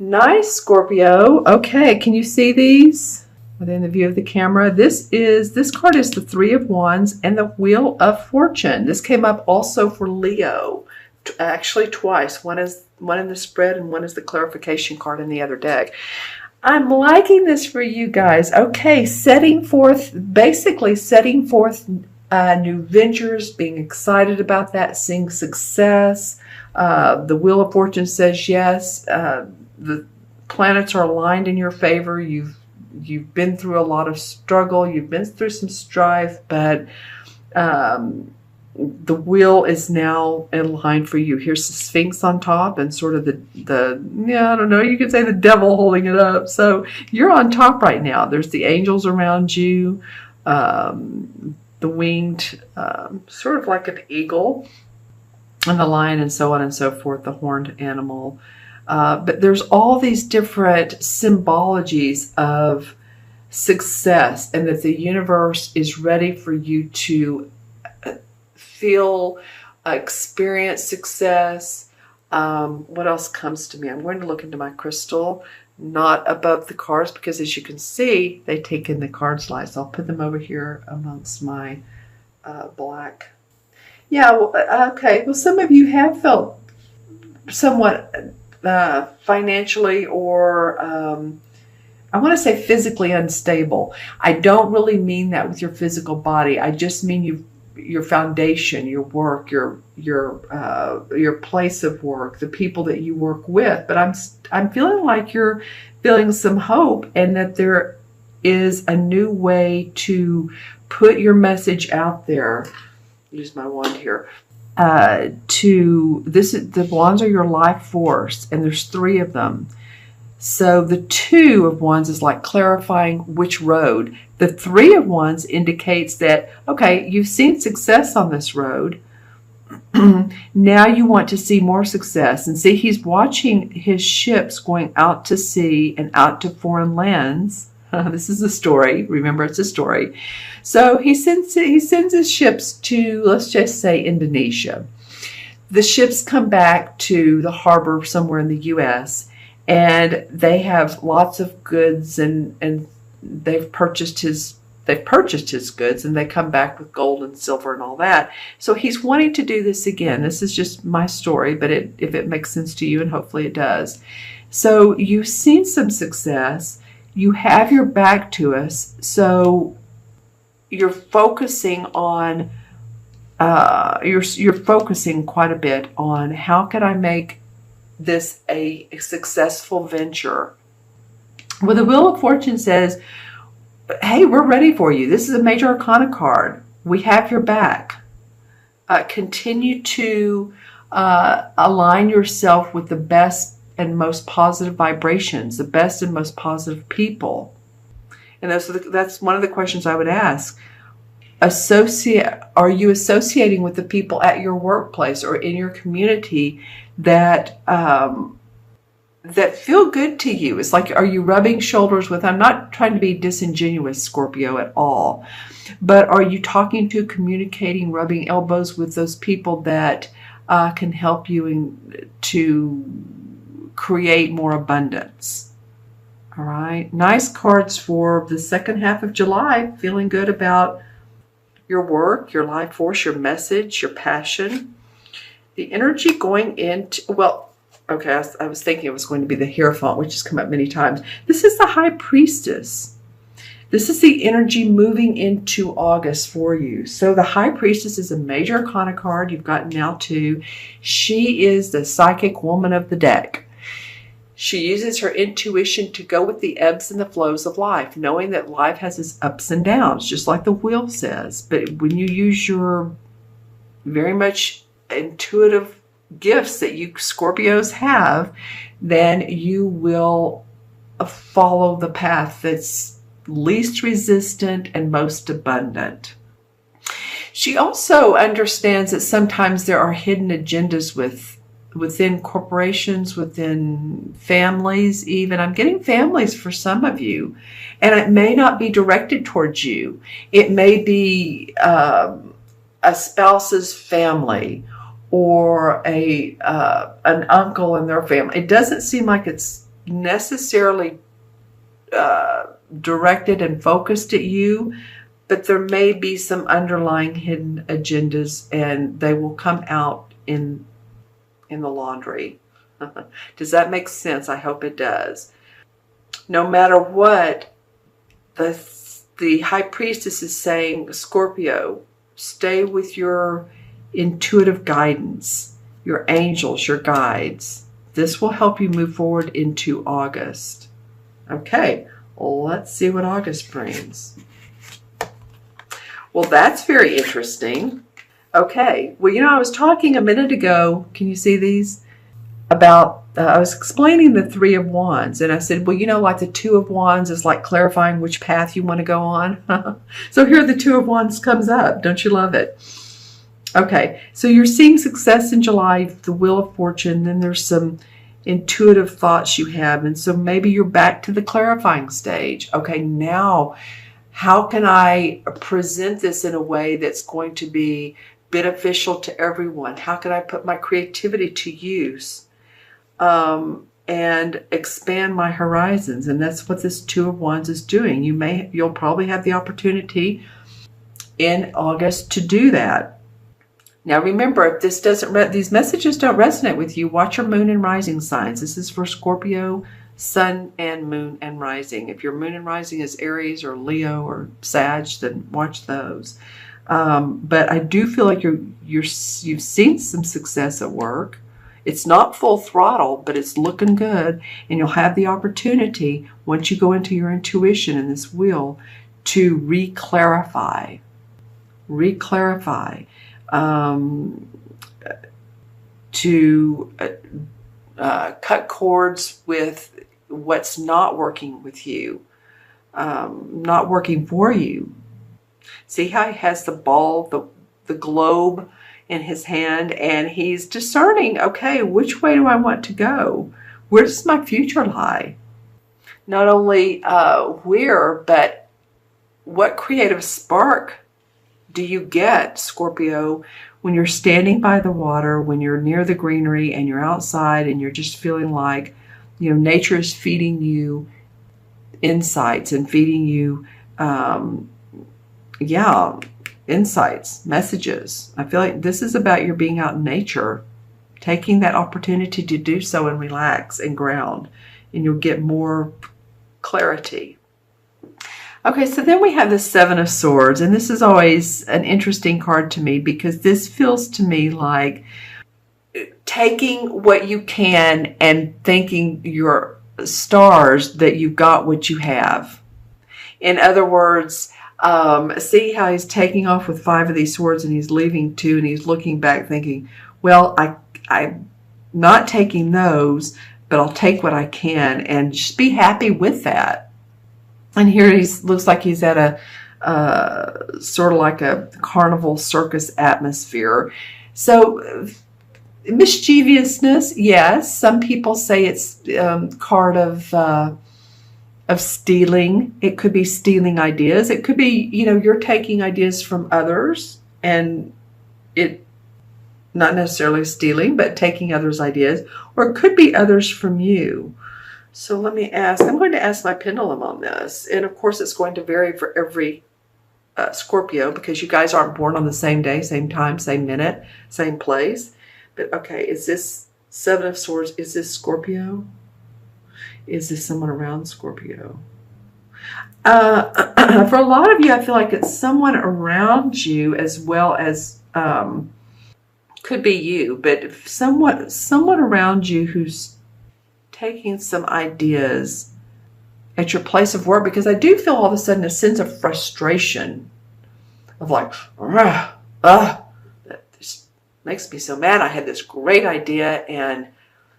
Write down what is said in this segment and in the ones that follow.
Nice, Scorpio. Okay, can you see these within the view of the camera? This card is the Three of Wands and the Wheel of Fortune. This came up also for Leo, actually twice. One in the spread and one is the clarification card in the other deck. I'm liking this for you guys. Okay, basically setting forth new ventures, being excited about that, seeing success. The Wheel of Fortune says yes. The planets are aligned in your favor. You've been through a lot of struggle. You've been through some strife, but the wheel is now in line for you. Here's the Sphinx on top and sort of I don't know, you could say the devil holding it up. So you're on top right now. There's the angels around you, the winged, sort of like an eagle, and the lion, and so on and so forth, the horned animal. But there's all these different symbologies of success, and that the universe is ready for you to feel, experience success. What else comes to me? I'm going to look into my crystal, not above the cards, because as you can see, they take in the card slides. I'll put them over here amongst my black. Yeah, well, okay. Well, some of you have felt somewhat financially or I want to say physically unstable. I don't really mean that with your physical body. I just mean your foundation, your work, your place of work, the people that you work with. But I'm feeling like you're feeling some hope, and that there is a new way to put your message out there. Use my wand here. The wands are your life force, and there's three of them. So the Two of Wands is like clarifying which road. The Three of Wands indicates that, okay, you've seen success on this road. Now you want to see more success. And see, he's watching his ships going out to sea and out to foreign lands. This is a story. Remember, it's a story. So he sends his ships to, let's just say, Indonesia. The ships come back to the harbor somewhere in the U.S., and they have lots of goods, and they've purchased his goods, and they come back with gold and silver and all that. So he's wanting to do this again. This is just my story, but if it makes sense to you, and hopefully it does. So you've seen some success. You have your back to us. So you're focusing on, you're focusing quite a bit on, how can I make this a successful venture? Well, the Wheel of Fortune says, hey, we're ready for you. This is a major arcana card. We have your back. Continue to align yourself with the best and most positive vibrations, the best and most positive people. And that's one of the questions I would ask. Are you associating with the people at your workplace or in your community that that feel good to you? It's like, are you rubbing shoulders with, I'm not trying to be disingenuous, Scorpio, at all, but are you talking to, communicating, rubbing elbows with those people that can help you to create more abundance? All right. Nice cards for the second half of July. Feeling good about your work, your life force, your message, your passion. The energy going into, well, okay, I was thinking it was going to be the Hierophant, which has come up many times. This is the High Priestess. This is the energy moving into August for you. So the High Priestess is a major arcana card. You've got now two. She is the psychic woman of the deck. She uses her intuition to go with the ebbs and the flows of life, knowing that life has its ups and downs, just like the wheel says. But when you use your very much intuitive gifts that you Scorpios have, then you will follow the path that's least resistant and most abundant. She also understands that sometimes there are hidden agendas within corporations, within families even. I'm getting families for some of you, and it may not be directed towards you. It may be a spouse's family, or an uncle and their family. It doesn't seem like it's necessarily directed and focused at you, but there may be some underlying hidden agendas, and they will come out in the laundry. Does that make sense? I hope it does. No matter what, the High Priestess is saying, Scorpio, stay with your intuitive guidance, your angels, your guides. This will help you move forward into August. Okay, well, let's see what August brings. Well, that's very interesting. Okay, well, I was talking a minute ago, can you see these? About, I was explaining the Three of Wands, and I said, well, like the Two of Wands is like clarifying which path you want to go on. So here the Two of Wands comes up. Don't you love it? Okay, so you're seeing success in July, the Wheel of Fortune, then there's some intuitive thoughts you have, and so maybe you're back to the clarifying stage. Okay, now how can I present this in a way that's going to be beneficial to everyone? How can I put my creativity to use and expand my horizons? And that's what this Two of Wands is doing. You'll probably have the opportunity in August to do that. Now remember, if this these messages don't resonate with you, watch your moon and rising signs. This is for Scorpio, sun and moon and rising. If your moon and rising is Aries or Leo or Sag, then watch those. But I do feel like you've seen some success at work. It's not full throttle, but it's looking good, and you'll have the opportunity once you go into your intuition in this wheel to re-clarify. To cut cords with what's not working with you, not working for you. See how he has the ball, the globe in his hand, and he's discerning, okay, which way do I want to go? Where does my future lie? Not only where, but what creative spark do you get, Scorpio, when you're standing by the water, when you're near the greenery and you're outside and you're just feeling like, nature is feeding you insights and feeding you, insights, messages. I feel like this is about your being out in nature, taking that opportunity to do so and relax and ground, and you'll get more clarity. Okay, so then we have the Seven of Swords, and this is always an interesting card to me because this feels to me like taking what you can and thanking your stars that you got what you have. In other words, see how he's taking off with 5 of these swords and he's leaving 2 and he's looking back thinking, well, I'm not taking those, but I'll take what I can and just be happy with that. And here he looks like he's at a sort of like a carnival circus atmosphere. So mischievousness, yes. Some people say it's card of stealing. It could be stealing ideas. It could be, you're taking ideas from others and it not necessarily stealing, but taking others' ideas, or it could be others from you. So let me ask, I'm going to ask my pendulum on this. And of course, it's going to vary for every Scorpio because you guys aren't born on the same day, same time, same minute, same place. But okay, is this Seven of Swords, is this Scorpio? Is this someone around Scorpio? For a lot of you, I feel like it's someone around you as well as, could be you, but someone around you who's taking some ideas at your place of work, because I do feel all of a sudden a sense of frustration of like, that just makes me so mad. I had this great idea and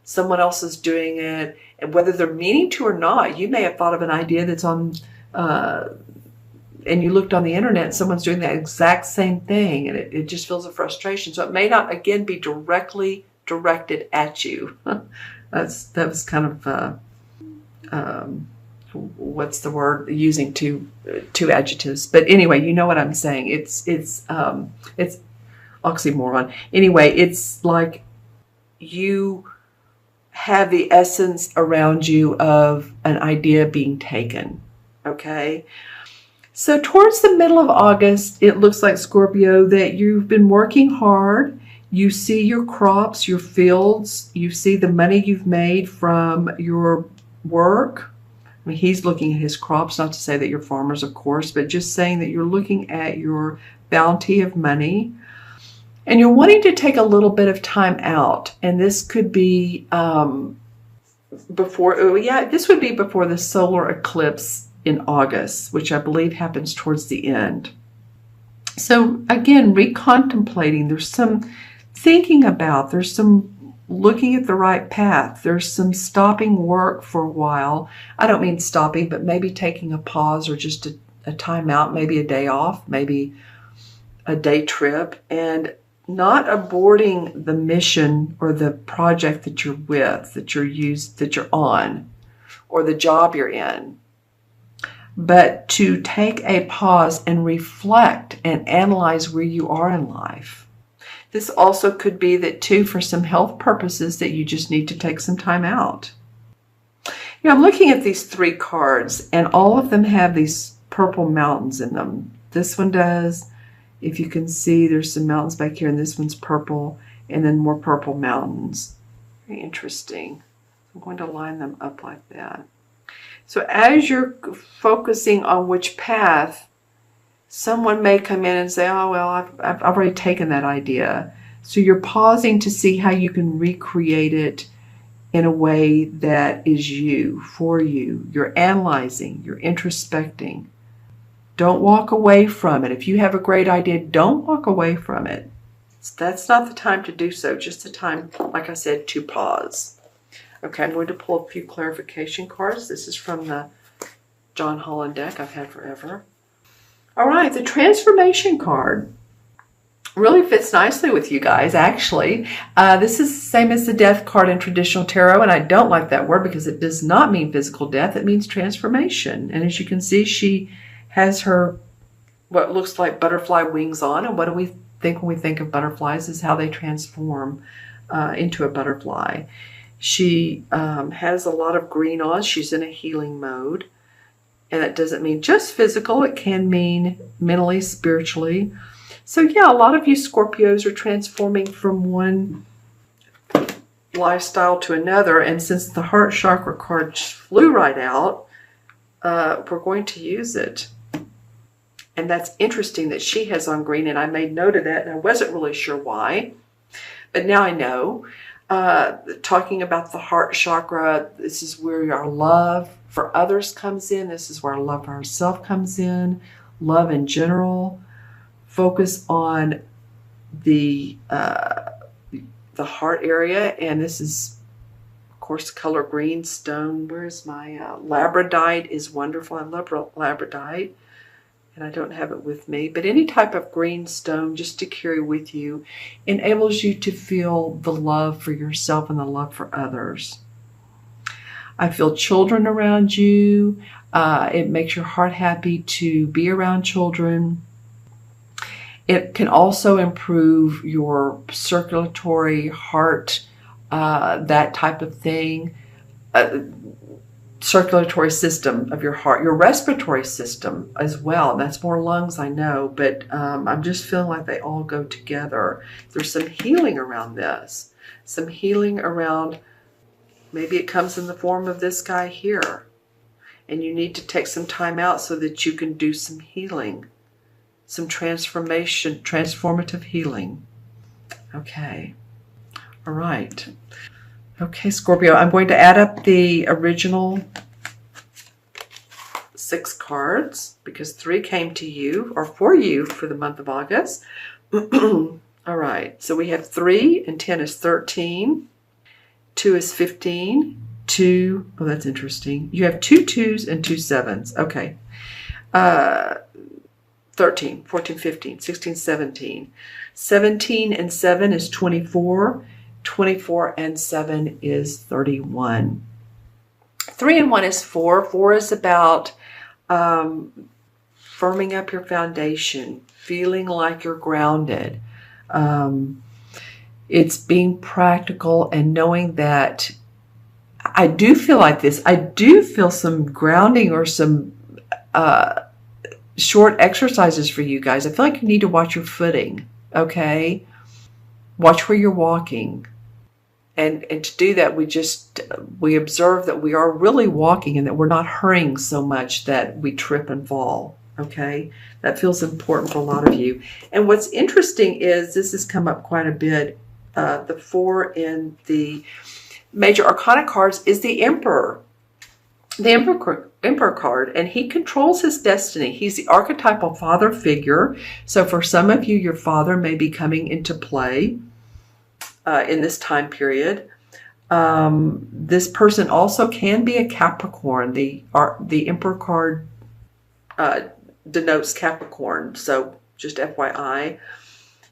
someone else is doing it. And whether they're meaning to or not, you may have thought of an idea that's on, and you looked on the internet and someone's doing that exact same thing, and it just feels a frustration. So it may not, again, be directly directed at you. That was kind of, what's the word, using two adjectives. But anyway, you know what I'm saying. It's oxymoron. Anyway, it's like you have the essence around you of an idea being taken. Okay? So towards the middle of August, it looks like, Scorpio, that you've been working hard. You see your crops, your fields. You see the money you've made from your work. I mean, he's looking at his crops, not to say that you're farmers, of course, but just saying that you're looking at your bounty of money. And you're wanting to take a little bit of time out. And this could be this would be before the solar eclipse in August, which I believe happens towards the end. So again, recontemplating, there's some thinking about, there's some looking at the right path, there's some stopping work for a while. I don't mean stopping, but maybe taking a pause or just a time out, maybe a day off, maybe a day trip, and not aborting the mission or the project that you're with, that you're on, or the job you're in, but to take a pause and reflect and analyze where you are in life. This also could be that too, for some health purposes, that you just need to take some time out. You know, I'm looking at these 3 cards, and all of them have these purple mountains in them. This one does. If you can see, there's some mountains back here, and this one's purple, and then more purple mountains. Very interesting. I'm going to line them up like that. So as you're focusing on which path, someone may come in and say, oh, well, I've already taken that idea. So you're pausing to see how you can recreate it in a way that is you, for you. You're analyzing, you're introspecting. Don't walk away from it. If you have a great idea, don't walk away from it. That's not the time to do so, just the time, like I said, to pause. Okay, I'm going to pull a few clarification cards. This is from the John Holland deck I've had forever. All right, the transformation card really fits nicely with you guys, actually. This is the same as the death card in traditional tarot, and I don't like that word because it does not mean physical death. It means transformation. And as you can see, she has her, what looks like butterfly wings on. And what do we think when we think of butterflies is how they transform into a butterfly. She has a lot of green on. She's in a healing mode. And that doesn't mean just physical. It can mean mentally, spiritually. So yeah, a lot of you Scorpios are transforming from one lifestyle to another. And since the heart chakra card flew right out, we're going to use it. And that's interesting that she has on green, and I made note of that, and I wasn't really sure why. But now I know. Talking about the heart chakra, this is where our love for others comes in. This is where our love for ourselves comes in. Love in general. Focus on the heart area, and this is, of course, color green stone. Where's my labradorite is wonderful. I love labradorite, and I don't have it with me. But any type of green stone just to carry with you enables you to feel the love for yourself and the love for others. I feel children around you. It makes your heart happy to be around children. It can also improve your circulatory heart, that type of thing. Circulatory system of your heart, your respiratory system as well. That's more lungs, I know, but I'm just feeling like they all go together. There's some healing around this. Some healing around, maybe it comes in the form of this guy here. And you need to take some time out so that you can do some healing. Some transformation, transformative healing. Okay. All right. Okay, Scorpio, I'm going to add up the original 6 cards because 3 came to you or for you for the month of August. All right, so we have 3 and 10 is 13. 2 is 15. 2, oh, that's interesting. You have 2 2s and 2 7s. Okay. 13, 14, 15, 16, 17. 17 and 7 is 24. 24 and 7 is 31. 3 and 1 is 4. 4 is about firming up your foundation, feeling like you're grounded. It's being practical and knowing that I do feel like this. I do feel some grounding or some short exercises for you guys. I feel like you need to watch your footing, okay? Watch where you're walking. And to do that, we observe that we are really walking and that we're not hurrying so much that we trip and fall, okay? That feels important for a lot of you. And what's interesting is, this has come up quite a bit, the 4 in the major arcana cards is the Emperor. The Emperor card, and he controls his destiny. He's the archetypal father figure. So for some of you, your father may be coming into play in this time period. This person also can be a Capricorn. The Emperor card denotes Capricorn. So just FYI.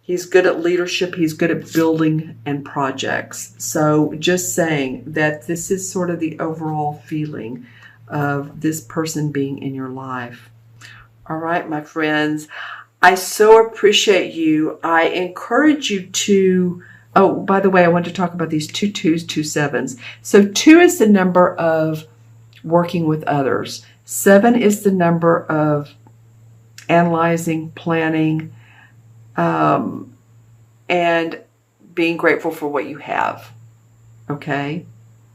He's good at leadership. He's good at building and projects. So just saying that this is sort of the overall feeling of this person being in your life. All right, my friends, I so appreciate you. I encourage you to, oh, by the way, I want to talk about these 2 2s, 2 7s. So 2 is the number of working with others. 7 is the number of analyzing, planning, and being grateful for what you have, okay?